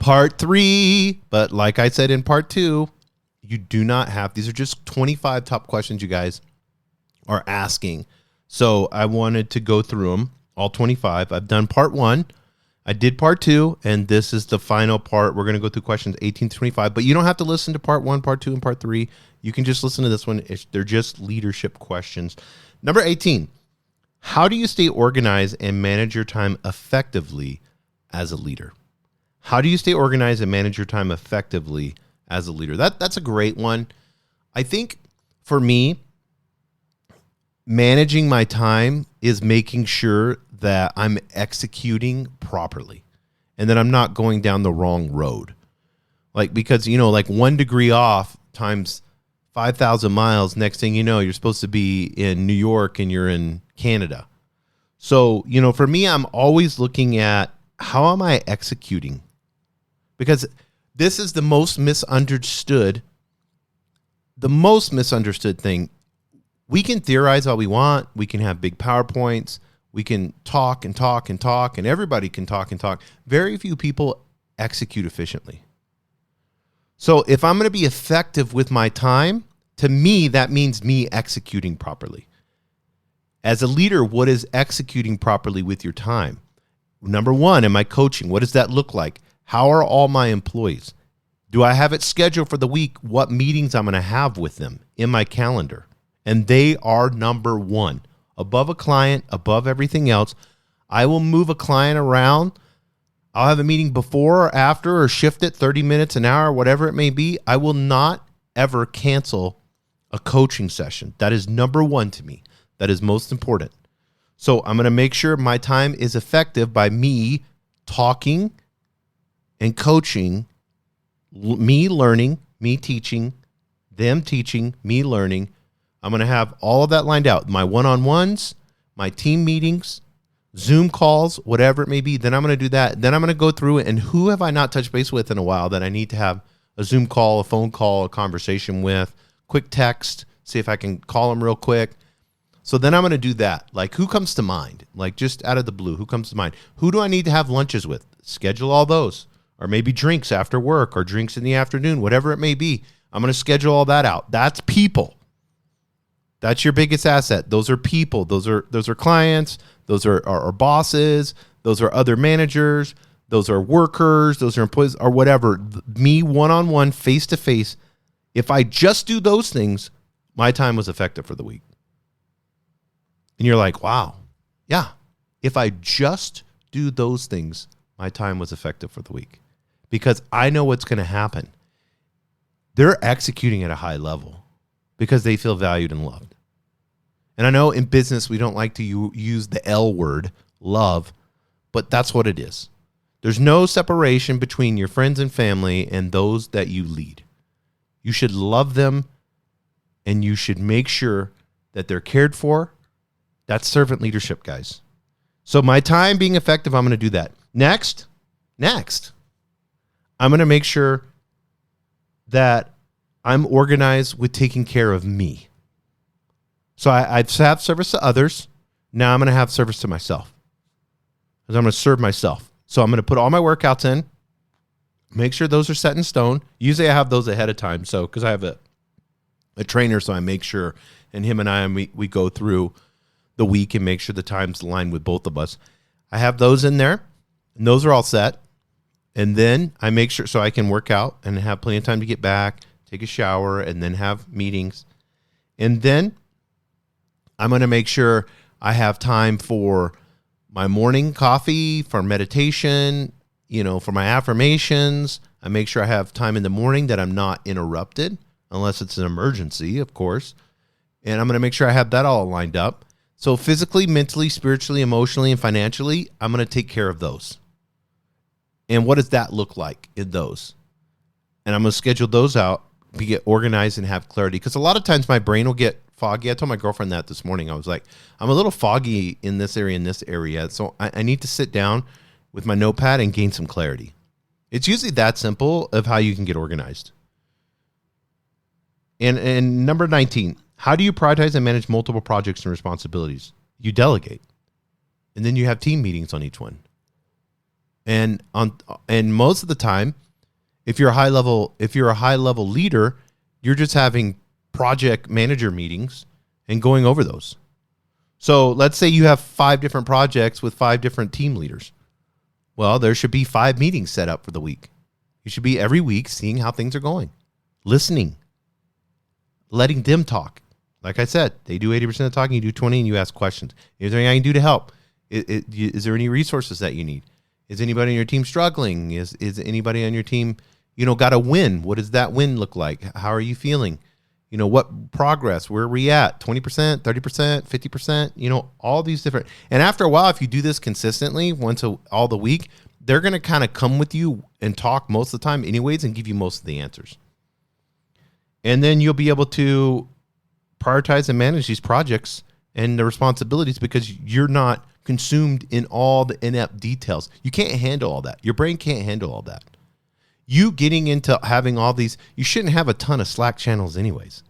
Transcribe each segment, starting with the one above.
Part 3, but like I said in part 2, you do not have, these are just 25 top questions you guys are asking. So I wanted to go through them, all 25. I've done part 1. I did part 2, and this is the final part. We're going to go through questions 18 to 25, but you don't have to listen to part 1, part 2, and part 3. You can just listen to this one. They're just leadership questions. Number 18, how do you stay organized and manage your time effectively as a leader? How do you stay organized and manage your time effectively as a leader? That's a great one. I think for me, managing my time is making sure that I'm executing properly and that I'm not going down the wrong road. Like, because, like 1 degree off times 5,000 miles, next thing you know, you're supposed to be in New York and you're in Canada. So, for me, I'm always looking at how am I executing? Because this is the most misunderstood thing. We can theorize all we want. We can have big PowerPoints. We can talk and talk and talk, and everybody can talk and talk. Very few people execute efficiently. So if I'm going to be effective with my time, to me, that means me executing properly. As a leader, what is executing properly with your time? Number 1, am I coaching? What does that look like? How are all my employees? Do I have it scheduled for the week? What meetings I'm going to have with them in my calendar? And they are number 1. Above a client, above everything else. I will move a client around. I'll have a meeting before or after or shift it 30 minutes, an hour, whatever it may be. I will not ever cancel a coaching session. That is number 1 to me. That is most important. So I'm going to make sure my time is effective by me talking and coaching, me learning, me teaching, them teaching, me learning. I'm going to have all of that lined out. My one-on-ones, my team meetings, Zoom calls, whatever it may be. Then I'm going to do that. Then I'm going to go through it. And who have I not touched base with in a while that I need to have a Zoom call, a phone call, a conversation with, quick text, see if I can call them real quick. So then I'm going to do that. Like, who comes to mind? Like, just out of the blue, who comes to mind? Who do I need to have lunches with? Schedule all those. Or maybe drinks after work or drinks in the afternoon, whatever it may be. I'm going to schedule all that out. That's people. That's your biggest asset. Those are people. Those are clients. Those are bosses. Those are other managers. Those are workers. Those are employees or whatever. Me one-on-one, face-to-face. If I just do those things, my time was effective for the week. And you're like, wow. Yeah. If I just do those things, my time was effective for the week. Because I know what's going to happen. They're executing at a high level because they feel valued and loved. And I know in business, we don't like to use the L word, love, but that's what it is. There's no separation between your friends and family and those that you lead. You should love them and you should make sure that they're cared for. That's servant leadership, guys. So my time being effective, I'm going to do that. Next, I'm going to make sure that I'm organized with taking care of me. So I've had service to others. Now I'm going to have service to myself. Because I'm going to serve myself. So I'm going to put all my workouts in. Make sure those are set in stone. Usually I have those ahead of time. So because I have a trainer, so I make sure, and him and I, we go through the week and make sure the times align with both of us. I have those in there. And those are all set. And then I make sure so I can work out and have plenty of time to get back, take a shower, and then have meetings. And then I'm going to make sure I have time for my morning coffee, for meditation, for my affirmations. I make sure I have time in the morning that I'm not interrupted, unless it's an emergency, of course. And I'm going to make sure I have that all lined up. So physically, mentally, spiritually, emotionally, and financially, I'm going to take care of those. And what does that look like in those? And I'm going to schedule those out, get organized, and have clarity. Because a lot of times my brain will get foggy. I told my girlfriend that this morning. I was like, I'm a little foggy in this area. So I need to sit down with my notepad and gain some clarity. It's usually that simple of how you can get organized. And number 19, how do you prioritize and manage multiple projects and responsibilities? You delegate. And then you have team meetings on each one. And most of the time, if you're a high level leader, you're just having project manager meetings and going over those. So let's say you have 5 different projects with 5 different team leaders. Well, there should be 5 meetings set up for the week. You should be every week seeing how things are going, listening, letting them talk. Like I said, they do 80% of the talking, you do 20%, and you ask questions. Is there anything I can do to help? Is there any resources that you need? Is anybody on your team struggling? Is anybody on your team, got a win? What does that win look like? How are you feeling? What progress? Where are we at? 20%, 30%, 50%? All these different. And after a while, if you do this consistently, all the week, they're going to kind of come with you and talk most of the time anyways and give you most of the answers. And then you'll be able to prioritize and manage these projects and the responsibilities because you're not consumed in all the inept details. You can't handle all that. Your brain can't handle all that. You getting into having all these, you shouldn't have a ton of Slack channels anyways.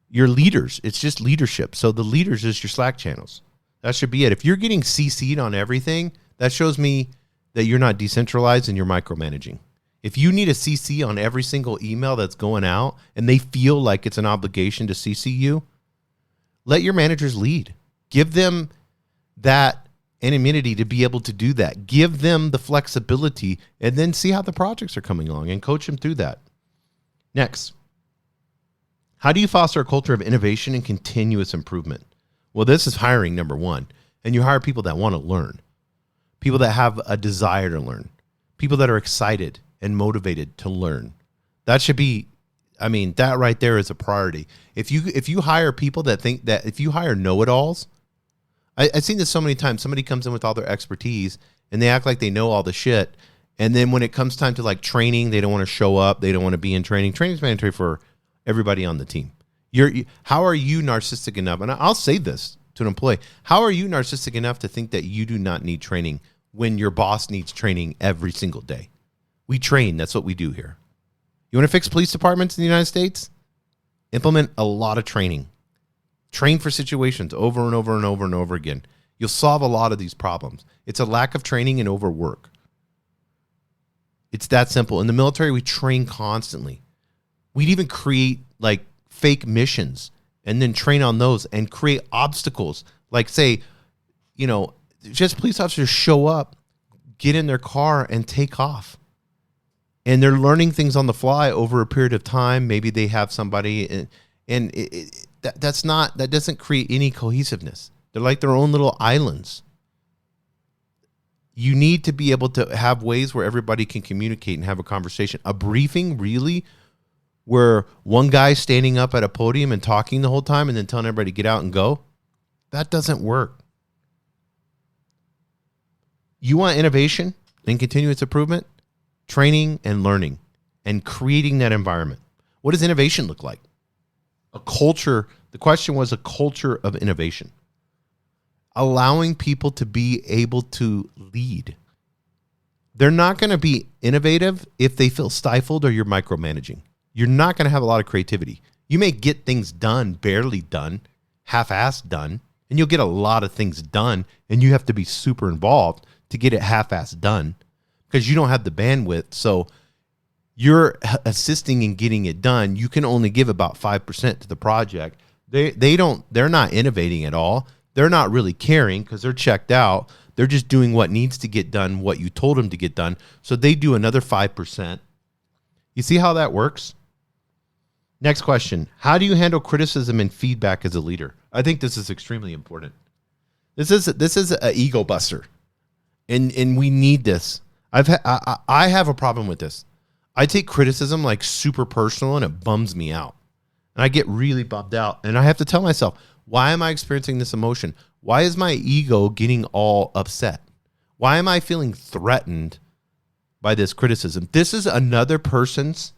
Your leaders, it's just leadership. So the leaders is your Slack channels. That should be it. If you're getting CC'd on everything, that shows me that you're not decentralized and you're micromanaging. If you need a CC on every single email that's going out and they feel like it's an obligation to CC you, let your managers lead. Give them that anonymity to be able to do that. Give them the flexibility and then see how the projects are coming along and coach them through that. Next, how do you foster a culture of innovation and continuous improvement? Well, this is hiring, number one. And you hire people that want to learn, people that have a desire to learn, people that are excited and motivated to learn. That should be, that right there is a priority. If you hire people that think that, if you hire know-it-alls, I've seen this so many times. Somebody comes in with all their expertise and they act like they know all the shit. And then when it comes time to like training, they don't want to show up. They don't want to be in training. Training is mandatory for everybody on the team. How are you narcissistic enough? And I'll say this to an employee. How are you narcissistic enough to think that you do not need training when your boss needs training every single day? We train. That's what we do here. You want to fix police departments in the United States? Implement a lot of training. Train for situations over and over and over and over again. You'll solve a lot of these problems. It's a lack of training and overwork. It's that simple. In the military, we train constantly. We'd even create like fake missions and then train on those and create obstacles. Like say, just police officers show up, get in their car and take off. And they're learning things on the fly over a period of time. Maybe they have somebody and that doesn't create any cohesiveness. They're like their own little islands. You need to be able to have ways where everybody can communicate and have a conversation. A briefing, really, where one guy's standing up at a podium and talking the whole time and then telling everybody to get out and go, that doesn't work. You want innovation and continuous improvement? Training and learning and creating that environment. What does innovation look like? A culture. The question was a culture of innovation. Allowing people to be able to lead. They're not going to be innovative if they feel stifled or you're micromanaging. You're not going to have a lot of creativity. You may get things done, barely done, half-assed done, and you'll get a lot of things done, and you have to be super involved to get it half-assed done because you don't have the bandwidth. So you're assisting in getting it done. You can only give about 5% to the project. They're not innovating at all. They're not really caring because they're checked out. They're just doing what needs to get done, what you told them to get done. So they do another 5%. You see how that works? Next question. How do you handle criticism and feedback as a leader? I think this is extremely important. This is an ego buster. And we need this. I have a problem with this. I take criticism like super personal and it bums me out. And I get really bummed out. And I have to tell myself, why am I experiencing this emotion? Why is my ego getting all upset? Why am I feeling threatened by this criticism? This is another person's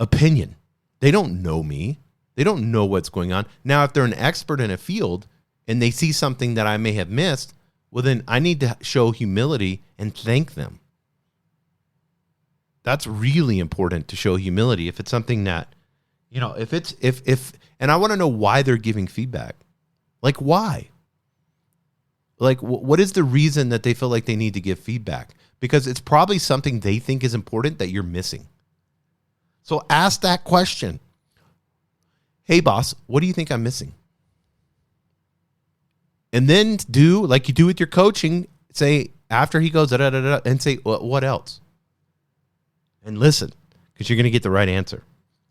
opinion. They don't know me. They don't know what's going on. Now, if they're an expert in a field and they see something that I may have missed, well, then I need to show humility and thank them. That's really important, to show humility. If it's something that, and I want to know why they're giving feedback. Like, why? Like, what is the reason that they feel like they need to give feedback? Because it's probably something they think is important that you're missing. So ask that question. Hey, boss, what do you think I'm missing? And then do like you do with your coaching, say, after he goes, and say, what else? And listen, because you're going to get the right answer.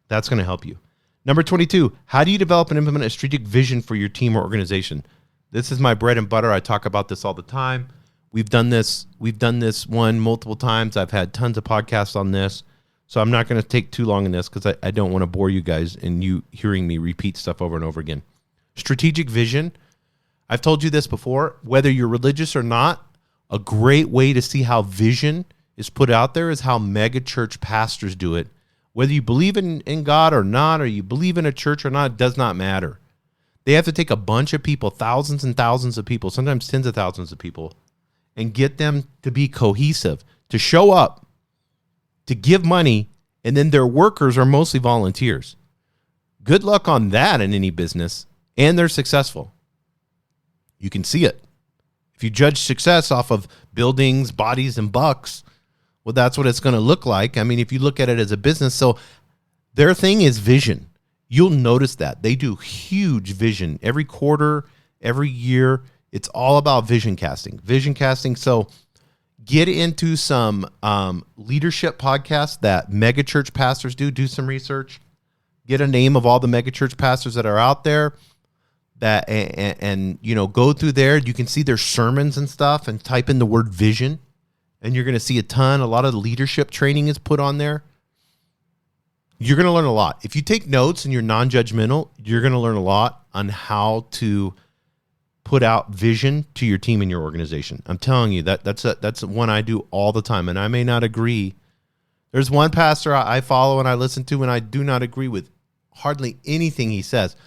That's going to help you. Number 22, how do you develop and implement a strategic vision for your team or organization? This is my bread and butter. I talk about this all the time. We've done this one multiple times. I've had tons of podcasts on this. So I'm not going to take too long in this because I don't want to bore you guys and you hearing me repeat stuff over and over again. Strategic vision. I've told you this before. Whether you're religious or not, a great way to see how vision is put out there is how mega church pastors do it. Whether you believe in God or not, or you believe in a church or not, it does not matter. They have to take a bunch of people, thousands and thousands of people, sometimes tens of thousands of people, and get them to be cohesive, to show up, to give money, and then their workers are mostly volunteers. Good luck on that in any business, and they're successful. You can see it. If you judge success off of buildings, bodies, and bucks, well, that's what it's going to look like. I mean, if you look at it as a business, so their thing is vision. You'll notice that. They do huge vision every quarter, every year. It's all about vision casting. Vision casting. So get into some leadership podcasts that megachurch pastors do. Do some research. Get a name of all the megachurch pastors that are out there. That and you know, go through there. You can see their sermons and stuff, and type in the word vision, and you're going to see a lot of leadership training is put on there. You're going to learn a lot. If you take notes and you're non-judgmental, you're going to learn a lot on how to put out vision to your team and your organization. I'm telling you, that's one I do all the time, and I may not agree. There's one pastor I follow and I listen to, and I do not agree with hardly anything he says,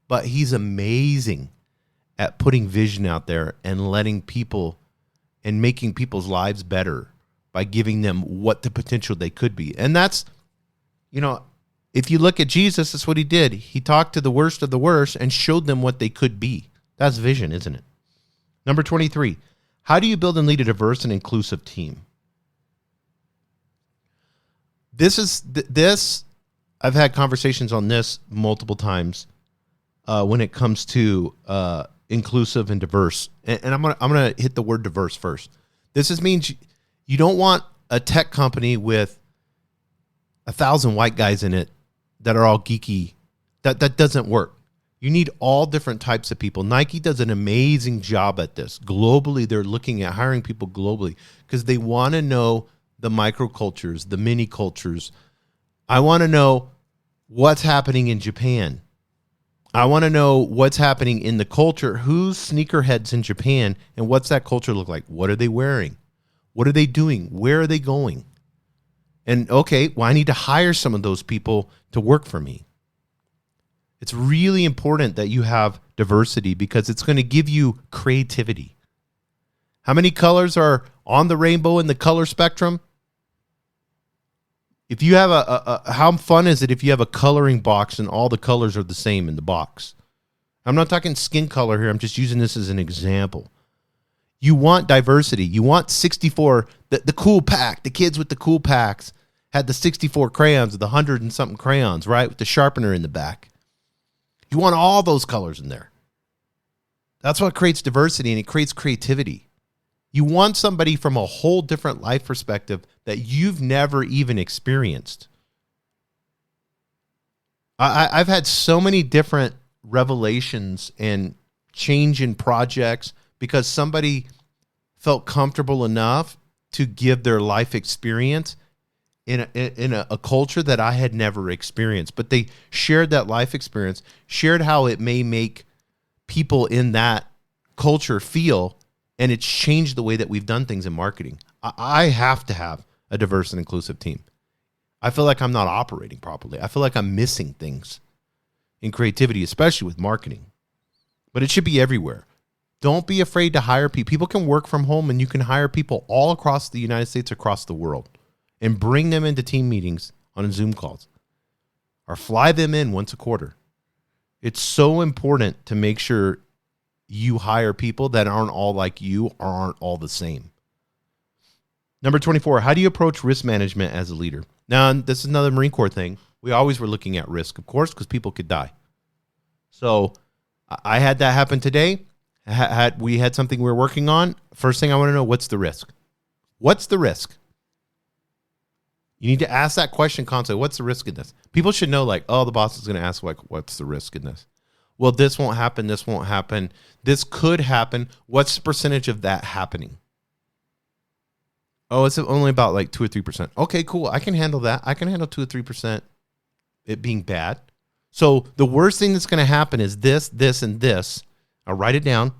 but he's amazing at putting vision out there and letting people and making people's lives better by giving them what the potential they could be. And that's, you know, if you look at Jesus, that's what he did. He talked to the worst of the worst and showed them what they could be. That's vision, isn't it? Number 23, how do you build and lead a diverse and inclusive team? This I've had conversations on this multiple times when it comes to inclusive and diverse. And I'm gonna hit the word diverse first. This means you don't want a tech company with 1,000 white guys in it that are all geeky. That doesn't work. You need all different types of people. Nike does an amazing job at this. Globally, they're looking at hiring people globally because they want to know the microcultures, the mini cultures. I want to know what's happening in Japan. I want to know what's happening in the culture. Who's sneakerheads in Japan, and what's that culture look like? What are they wearing? What are they doing? Where are they going? And okay, well, I need to hire some of those people to work for me. It's really important that you have diversity because it's going to give you creativity. How many colors are on the rainbow in the color spectrum? If you have how fun is it if you have a coloring box and all the colors are the same in the box? I'm not talking skin color here. I'm just using this as an example. You want diversity. You want 64, the cool pack. The kids with the cool packs had the 64 crayons or the 100 and something crayons, right? With the sharpener in the back. You want all those colors in there. That's what creates diversity, and it creates creativity. You want somebody from a whole different life perspective that you've never even experienced. I've had so many different revelations and change in projects because somebody felt comfortable enough to give their life experience in a culture that I had never experienced. But they shared that life experience, shared how it may make people in that culture feel, and it's changed the way that we've done things in marketing. I have to have a diverse and inclusive team. I feel like I'm not operating properly. I feel like I'm missing things in creativity, especially with marketing. But it should be everywhere. Don't be afraid to hire people. People can work from home, and you can hire people all across the United States, across the world, and bring them into team meetings on Zoom calls or fly them in once a quarter. It's so important to make sure you hire people that aren't all like you or aren't all the same. Number 24, how do you approach risk management as a leader? Now, this is another Marine Corps thing. We always were looking at risk, of course, because people could die. So I had that happen today. We had something we were working on. First thing I want to know, what's the risk? What's the risk? You need to ask that question constantly. What's the risk in this? People should know, like, oh, the boss is going to ask, like, what's the risk in this? Well, this won't happen. This won't happen. This could happen. What's the percentage of that happening? Oh, it's only about like 2 or 3%. Okay, cool. I can handle that. I can handle 2 or 3% it being bad. So the worst thing that's going to happen is this, this, and this. I'll write it down.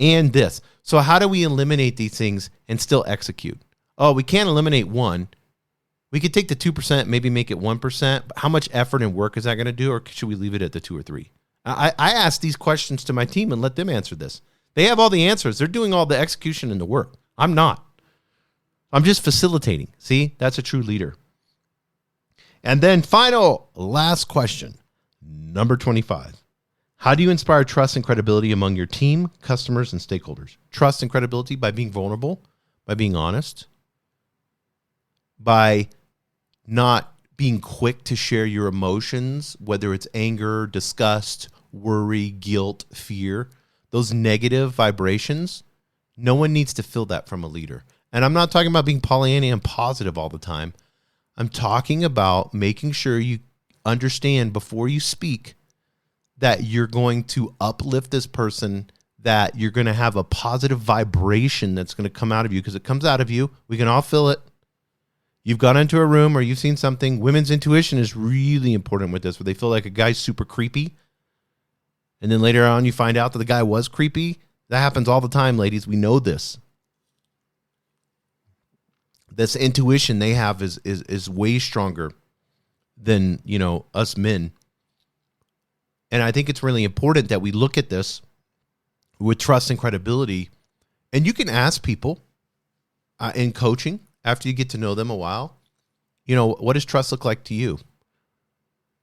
And this. So how do we eliminate these things and still execute? Oh, we can't eliminate one. We could take the 2%, maybe make it 1%. But how much effort and work is that going to do? Or should we leave it at the 2 or 3? I ask these questions to my team and let them answer this. They have all the answers. They're doing all the execution and the work. I'm not. I'm just facilitating. See, that's a true leader. And then last question, number 25. How do you inspire trust and credibility among your team, customers, and stakeholders? Trust and credibility by being vulnerable, by being honest, by not being quick to share your emotions, whether it's anger, disgust, worry, guilt, fear, those negative vibrations. No one needs to feel that from a leader. And I'm not talking about being Pollyanna and positive all the time. I'm talking about making sure you understand before you speak that you're going to uplift this person, that you're going to have a positive vibration that's going to come out of you, because it comes out of you. We can all feel it. You've gone into a room or you've seen something. Women's intuition is really important with this, where they feel like a guy's super creepy. And then later on you find out that the guy was creepy. That happens all the time, ladies. We know this. This intuition they have is way stronger than, us men. And I think it's really important that we look at this with trust and credibility. And you can ask people in coaching, after you get to know them a while, what does trust look like to you?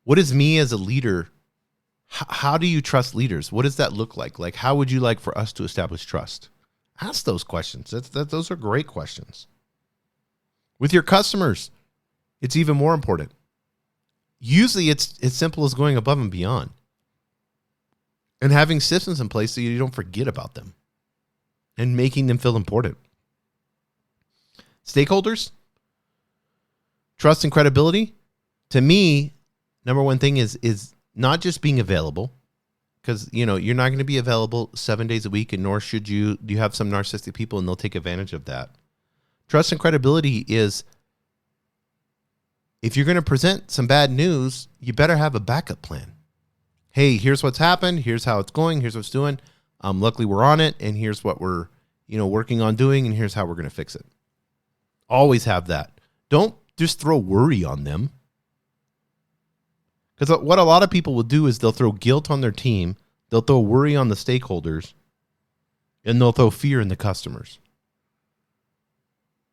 What is me as a leader? How do you trust leaders? What does that look like? Like, how would you like for us to establish trust? Ask those questions. Those are great questions. With your customers, it's even more important. Usually it's as simple as going above and beyond and having systems in place so you don't forget about them and making them feel important. Stakeholders, trust and credibility. To me, number one thing is not just being available, because you're not going to be available 7 days a week, and nor should you. You have some narcissistic people, and they'll take advantage of that. Trust and credibility is, if you're going to present some bad news, you better have a backup plan. Hey, here's what's happened. Here's how it's going. Here's what's doing. Luckily, we're on it, and here's what we're working on doing, and here's how we're going to fix it. Always have that. Don't just throw worry on them. Because what a lot of people will do is they'll throw guilt on their team, they'll throw worry on the stakeholders, and they'll throw fear in the customers.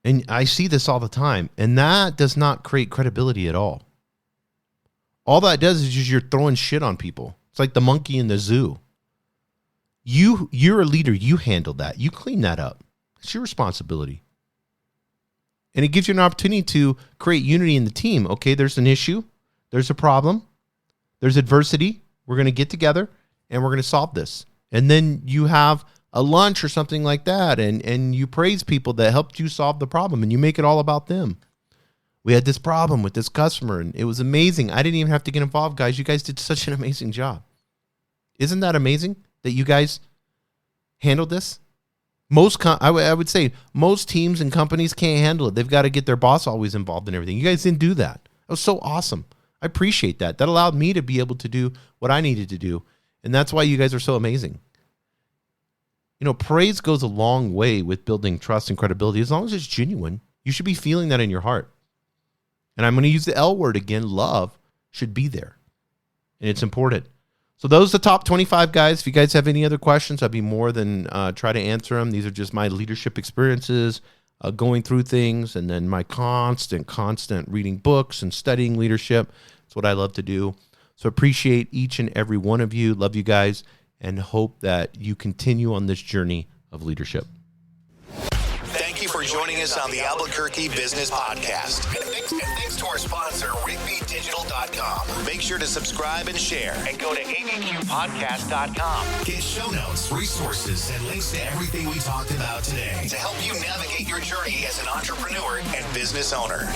And I see this all the time, and that does not create credibility at all. All that does is just you're throwing shit on people. It's like the monkey in the zoo. You're a leader. You handle that. You clean that up. It's your responsibility. And it gives you an opportunity to create unity in the team. Okay, there's an issue. There's a problem. There's adversity. We're going to get together, and we're going to solve this. And then you have a lunch or something like that, and you praise people that helped you solve the problem, and you make it all about them. We had this problem with this customer, and it was amazing. I didn't even have to get involved, guys. You guys did such an amazing job. Isn't that amazing that you guys handled this? I would say most teams and companies can't handle it. They've got to get their boss always involved in everything. You guys didn't do that. That was so awesome. I appreciate that. That allowed me to be able to do what I needed to do. And that's why you guys are so amazing. Praise goes a long way with building trust and credibility. As long as it's genuine, you should be feeling that in your heart. And I'm going to use the L word again. Love should be there. And it's important. So those are the top 25 guys. If you guys have any other questions, I'd be more than try to answer them. These are just my leadership experiences, going through things, and then my constant reading books and studying leadership. It's what I love to do. So appreciate each and every one of you. Love you guys. and hope that you continue on this journey of leadership. Thank you for joining us on the Albuquerque Business Podcast. And thanks to our sponsor, RigbyDigital.com. Make sure to subscribe and share. And go to abqpodcast.com. Get show notes, resources, and links to everything we talked about today to help you navigate your journey as an entrepreneur and business owner.